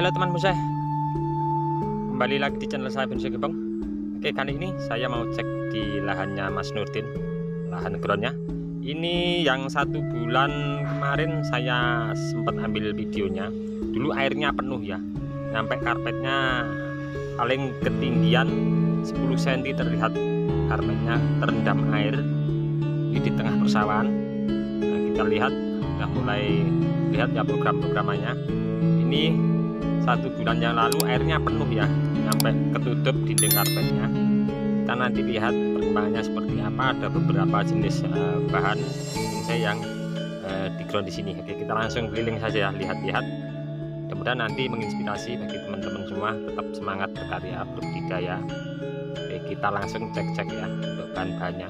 Halo teman saya, kembali lagi di channel saya Bensu Gebong. Oke, kali ini saya mau cek di lahannya Mas Nurdin, lahan groundnya. Ini yang 1 bulan kemarin saya sempat ambil videonya. Dulu airnya penuh ya, sampai karpetnya paling ketinggian 10 cm terlihat karpetnya terendam air. Ini di tengah persawahan. Nah, kita lihat, udah mulai lihat ya program-programnya. Ini 1 bulan yang lalu airnya penuh ya, sampai ketutup dinding karpetnya. Kita nanti lihat perkembangannya seperti apa. Ada beberapa jenis bahan yang di ground di sini. Oke, kita langsung keliling saja ya, lihat-lihat. Mudah-mudahan nanti menginspirasi bagi teman-teman semua, tetap semangat berkarya berbudidaya. Oke, kita langsung cek-cek ya untuk bahan-bahannya.